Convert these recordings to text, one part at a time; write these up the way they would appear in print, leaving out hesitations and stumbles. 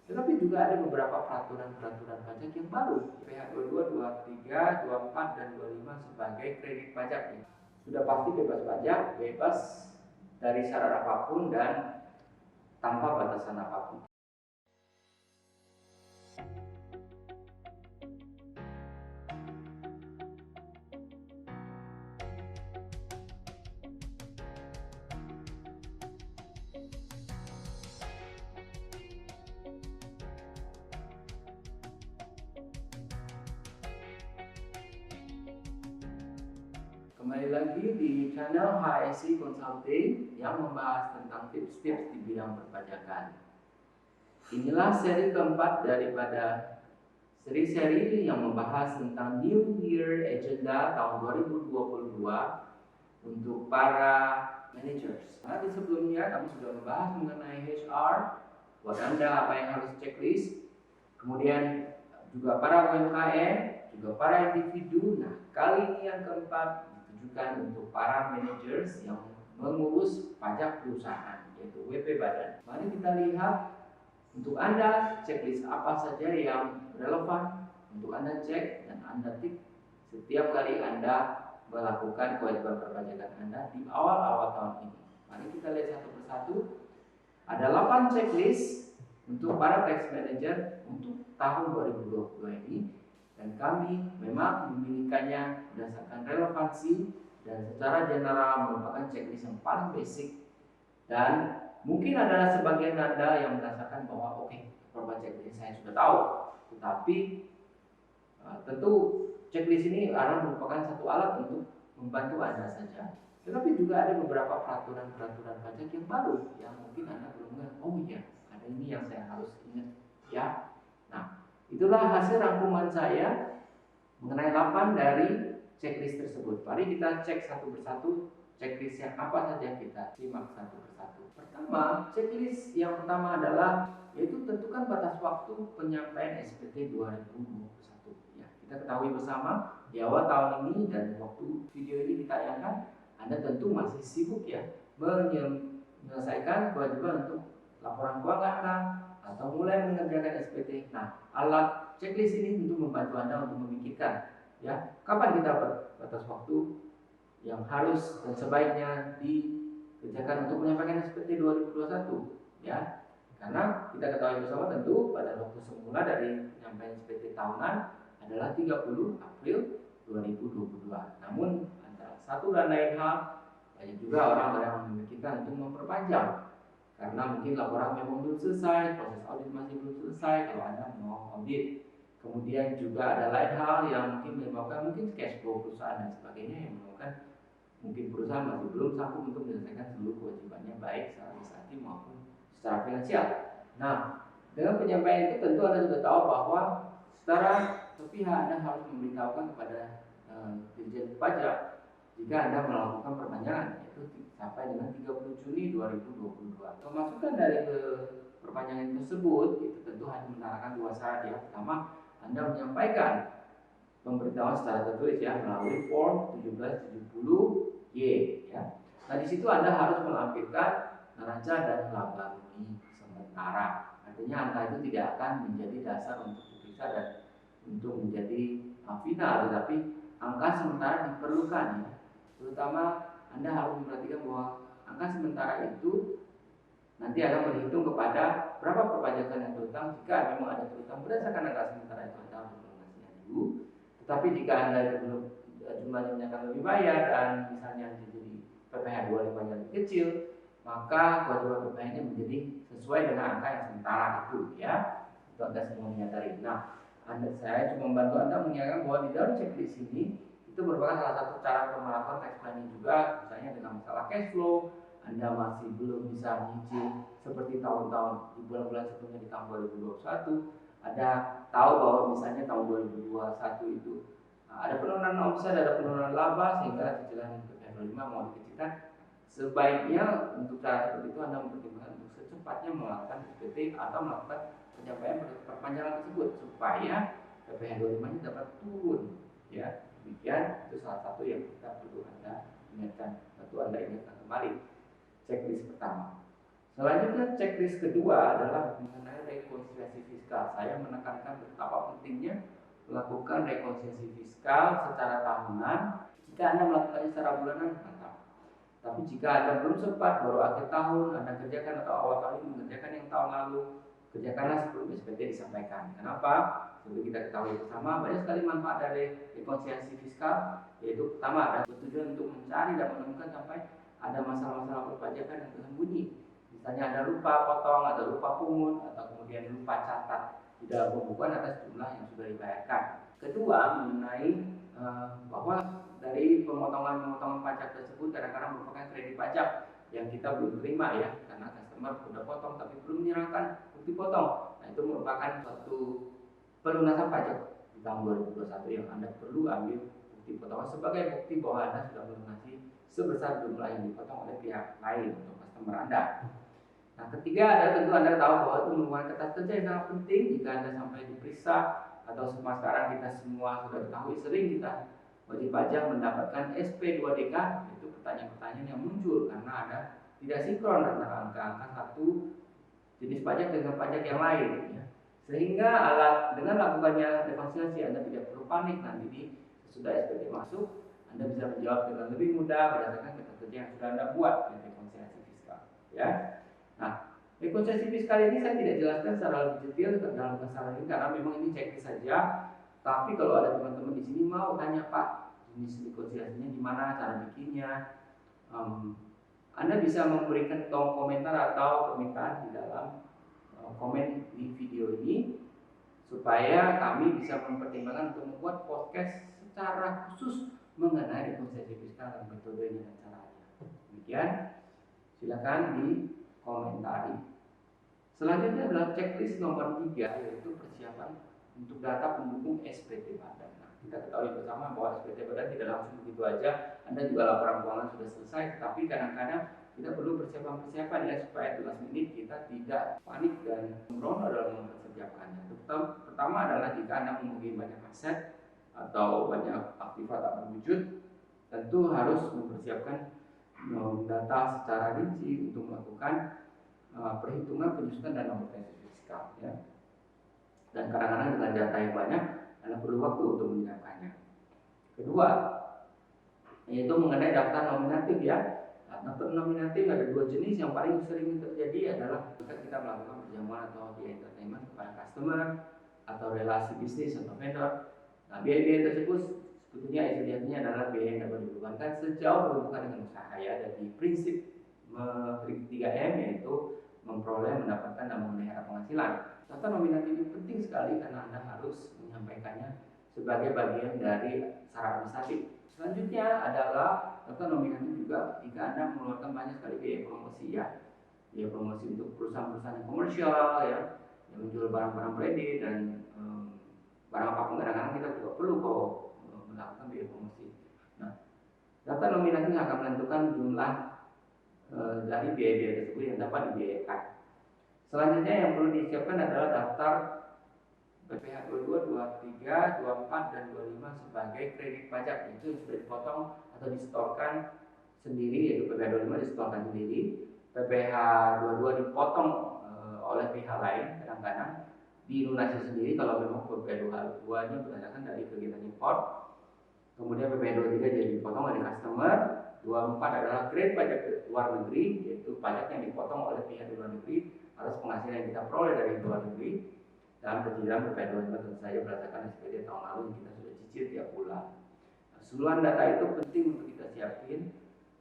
Tetapi juga ada beberapa peraturan-peraturan pajak yang baru, PH 22, 23, 24, dan 25 sebagai kredit pajak. Sudah pasti bebas pajak, bebas dari syarat apapun dan tanpa batasan apapun. Kembali lagi di channel HSI Consulting yang membahas tentang tips-tips di bidang perpajakan. Inilah seri keempat daripada seri-seri yang membahas tentang New Year Agenda tahun 2022 untuk para managers. Nah, di sebelumnya kami sudah membahas mengenai HR, buat Anda apa yang harus checklist, kemudian juga para UMKM, juga para individu. Nah, kali ini yang keempat ditujukan untuk para managers yang mengurus pajak perusahaan, yaitu WP Badan. Mari kita lihat untuk Anda checklist apa saja yang relevan untuk Anda cek dan Anda tik setiap kali Anda melakukan kewajiban perpajakan Anda di awal-awal tahun ini. Mari kita lihat satu persatu. Ada 8 checklist untuk para tax manager untuk tahun 2022 ini, dan kami memang memilikannya berdasarkan relevansi dan secara general merupakan checklist yang paling basic. Dan mungkin ada sebagian Anda yang merasakan bahwa oke, beberapa checklist saya sudah tahu, tetapi tentu checklist ini merupakan satu alat untuk membantu Anda saja. Tetapi juga ada beberapa peraturan-peraturan pajak yang baru yang mungkin Anda belum ingat. Oh iya, ada ini yang saya harus ingat ya. Nah, itulah hasil rangkuman saya mengenai 8 dari checklist tersebut. Mari kita cek satu persatu checklist yang apa saja, kita simak satu persatu. Pertama, checklist yang pertama adalah yaitu tentukan batas waktu penyampaian SPT 2021. Ya, kita ketahui bersama di awal tahun ini dan waktu video ini ditayangkan, Anda tentu masih sibuk ya menyelesaikan kewajiban untuk laporan keuangan atau mulai mengerjakan SPT. Nah, alat checklist ini tentu membantu Anda untuk memikirkan ya, kapan kita batas waktu yang harus dan sebaiknya dikerjakan untuk menyampaikan SPT 2021 ya. Karena kita ketahui bersama tentu pada waktu semula dari penyampaian SPT tahunan adalah 30 April 2022. Namun antara satu dan lain hal, banyak juga orang yang memikirkan untuk memperpanjang karena mungkin laporan memang belum selesai, proses audit masih belum selesai kalau Anda mau audit. Kemudian juga ada lain hal yang mungkin menyebabkan mungkin cash flow perusahaan dan sebagainya yang menyebabkan mungkin perusahaan masih belum sanggup untuk menyelesaikan seluruh kewajibannya baik secara administratif maupun secara finansial. Nah, dengan penyampaian itu tentu Anda sudah tahu bahwa secara sepihak Anda harus memberitahukan kepada Dirjen Pajak jika Anda melakukan perpanjangan, yaitu sampai dengan 30 Juni 2022. Pemasukan dari perpanjangan tersebut itu tentu hanya menerapkan 2 syarat. Yang pertama, Anda menyampaikan pemberitahuan secara tertulis ya melalui form 1770Y ya. Nah, di situ Anda harus melampirkan neraca dan laba rugi sementara. Artinya angka itu tidak akan menjadi dasar untuk diperiksa dan untuk menjadi final, tetapi angka sementara diperlukan ya. Terutama Anda harus memperhatikan bahwa angka sementara itu nanti akan berhitung kepada berapa perpajakan yang terutang. Jika memang ada terutang berdasarkan angka sementara itu, Anda harus melunasinya dulu. Tetapi jika Anda itu belum jumlahnya akan lebih banyak dan misalnya jadi PPh 25 nya lebih kecil, maka kewajiban PPh nya menjadi sesuai dengan angka yang sementara itu ya. Itu Anda semua menyadari. Nah, saya cuma membantu Anda mengingatkan bahwa di dalam checklist ini itu merupakan salah satu cara pemelakuan tax planning juga, misalnya dengan masalah cash flow. Anda masih belum bisa menyicil seperti tahun-tahun di bulan-bulan sebelumnya di tahun 2021. Ada tahu bahwa misalnya tahun 2021 itu ada penurunan omset, ada penurunan laba sehingga cicilan PPh 25 mau dikecilkan. Sebaiknya untuk cara seperti itu Anda mempertimbangkan untuk secepatnya melakukan SPT atau melakukan penyampaian perpanjangan tersebut supaya PPh 25 nya dapat turun ya. Demikian, itu salah satu yang kita perlu Anda ingatkan atau Anda ingatkan kembali. Checklist pertama. Selanjutnya checklist kedua adalah mengenai rekonsiliasi fiskal. Saya menekankan betapa pentingnya melakukan rekonsiliasi fiskal secara tahunan. Jika Anda melakukannya secara bulanan, mantap. Tapi jika Anda belum sempat, baru akhir tahun Anda kerjakan atau awal tahun ini mengerjakan yang tahun lalu, kerjakanlah sebelum SPT disampaikan. Kenapa? Seperti kita ketahui bersama, banyak sekali manfaat dari rekonsiliasi fiskal, yaitu pertama ada bertujuan untuk mencari dan menemukan sampai ada masalah-masalah perpajakan yang tersembunyi. Misalnya Anda lupa potong, ada lupa pungut, atau kemudian lupa catat di dalam pembukuan atas jumlah yang sudah dibayarkan. Kedua, mengenai bahwa dari pemotongan pajak tersebut kadang-kadang merupakan kredit pajak yang kita belum terima ya, karena customer sudah potong tapi belum menyerahkan bukti potong. Nah, itu merupakan suatu pelunasan pajak di tahun 2021 yang Anda perlu ambil bukti potongan sebagai bukti bahwa Anda sudah melunasi sebesar jumlah yang dipotong oleh pihak lain untuk customer Anda. Nah, ketiga adalah tentu Anda tahu bahwa itu merupakan kertas kerja yang sangat penting jika Anda sampai diperiksa atau sekarang kita semua sudah ketahui sering kita wajib pajak mendapatkan SP2DK, itu pertanyaan-pertanyaan yang muncul karena ada tidak sinkron antara angka-angka satu jenis pajak dengan pajak yang lain ya. Sehingga dengan lakukannya rekonsiliasi Anda tidak perlu panik nanti di sesudah SPT masuk Anda bisa menjawab dengan lebih mudah berdasarkan kertas kerja yang sudah Anda buat di rekonsiliasi fiskal ya. Nah, rekonsiliasi fiskal ini saya tidak jelaskan secara lebih detail dalam kesalahan ini karena memang ini checklist saja. Tapi kalau ada teman-teman di sini mau tanya Pak, jenis rekonsiliasinya gimana, cara bikinnya, Anda bisa memberikan komentar atau permintaan di dalam komen di video ini supaya kami bisa mempertimbangkan untuk membuat podcast secara khusus mengenai rekonsiliasi fiskal dan metodenya dan caranya. Demikian, silakan dikomentari. Selanjutnya adalah checklist nomor 3, yaitu persiapan untuk data pendukung SPT Badan. Nah, kita ketahui bersama bahwa SPT Badan tidak langsung begitu aja. Anda juga laporan keuangan sudah selesai, tapi kadang-kadang kita perlu persiapan ya supaya di last minute kita tidak panik dan sembrono dalam mempersiapkannya. Pertama adalah jika Anda memiliki banyak aset atau banyak aktiva tak berwujud, tentu harus mempersiapkan data secara rinci untuk melakukan perhitungan penyusunan dan amortisasi fiskal ya. Dan kadang-kadang dengan data yang banyak Anda perlu waktu untuk menyiapkannya. Kedua, yaitu mengenai daftar nominatif ya. Daftar nominatif ada dua jenis. Yang paling sering terjadi adalah ketika kita melakukan perjamuan atau biaya entertainment kepada customer atau relasi bisnis atau vendor. Nah, biaya-biaya tersebut sebetulnya istilahnya adalah biaya yang dapat dibebankan sejauh berhubungan dengan usaha ya. Dari prinsip 3M yaitu memperoleh, mendapatkan dan memelihara penghasilan. Daftar nominatif itu penting sekali karena Anda harus menyampaikannya sebagai bagian dari syarat administratif. Selanjutnya adalah daftar nominatif juga jika Anda mengeluarkan banyak sekali biaya promosi ya. Biaya promosi untuk perusahaan-perusahaan yang komersial ya, yang menjual barang-barang branded dan barang apapun kadang-kadang kita juga perlu melakukan biaya promosi. Nah, daftar nominatif akan menentukan jumlah dari biaya-biaya tersebut yang dapat dibiayakan. Selanjutnya yang perlu disiapkan adalah daftar PPh 22, 23, 24, dan 25 sebagai kredit pajak. Itu sudah dipotong atau disetorkan sendiri, yaitu PPh 25 disetorkan sendiri, PPh 22 dipotong oleh pihak lain, kadang-kadang dilunasi sendiri kalau memang PPh 22 nya berdasarkan dari kegiatan import. Kemudian PPh 23 jadi dipotong oleh customer. 24 adalah kredit pajak luar negeri, yaitu pajak yang dipotong oleh pihak luar negeri atas penghasilan yang kita peroleh dari luar negeri. Dan percicilan PPh 25 tentu saja berdasarkan SPT tahun lalu yang kita sudah cicil tiap bulan. Nah, seluruhan data itu penting untuk kita siapin,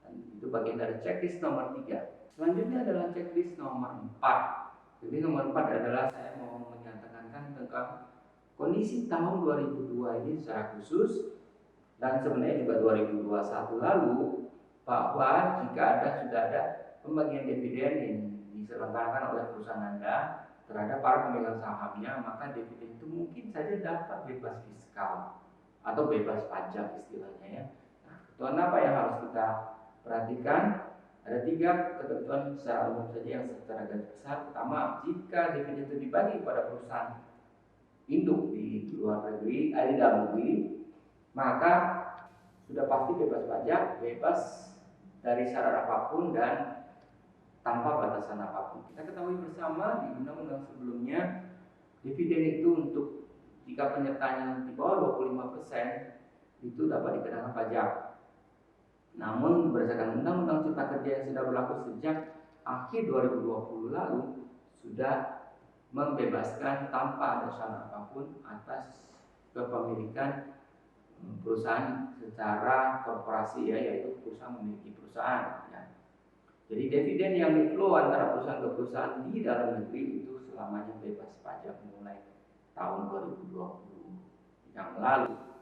dan itu bagian dari checklist nomor 3. Selanjutnya adalah checklist nomor 4. Jadi nomor 4 adalah saya mau menyatakan tentang kondisi tahun 2002 ini secara khusus, dan sebenarnya juga 2021 lalu, bahwa jika sudah ada pembagian dividen yang diselenggarakan oleh perusahaan Anda terhadap para pemegang sahamnya, maka dividen itu mungkin saja dapat bebas fiskal atau bebas pajak istilahnya ya. Nah, ketentuan apa yang harus kita perhatikan? Ada 3 ketentuan secara umum saja yang secara garis besar. Pertama, jika dividen itu dibagi kepada perusahaan induk di luar negeri, di dalam negeri, maka sudah pasti bebas pajak, bebas dari syarat apapun dan tanpa batasan apapun. Kita ketahui bersama di undang-undang sebelumnya Dividen itu untuk jika penyertanya di bawah 25% itu dapat dikenakan pajak. Namun berdasarkan Undang-Undang Cipta Kerja yang sudah berlaku sejak akhir 2020 lalu sudah membebaskan tanpa ada syarat apapun atas kepemilikan perusahaan secara korporasi, ya, yaitu perusahaan memiliki perusahaan, ya. Jadi dividen yang di-flow antara perusahaan ke perusahaan di dalam negeri itu selamanya bebas pajak mulai tahun 2020 yang lalu.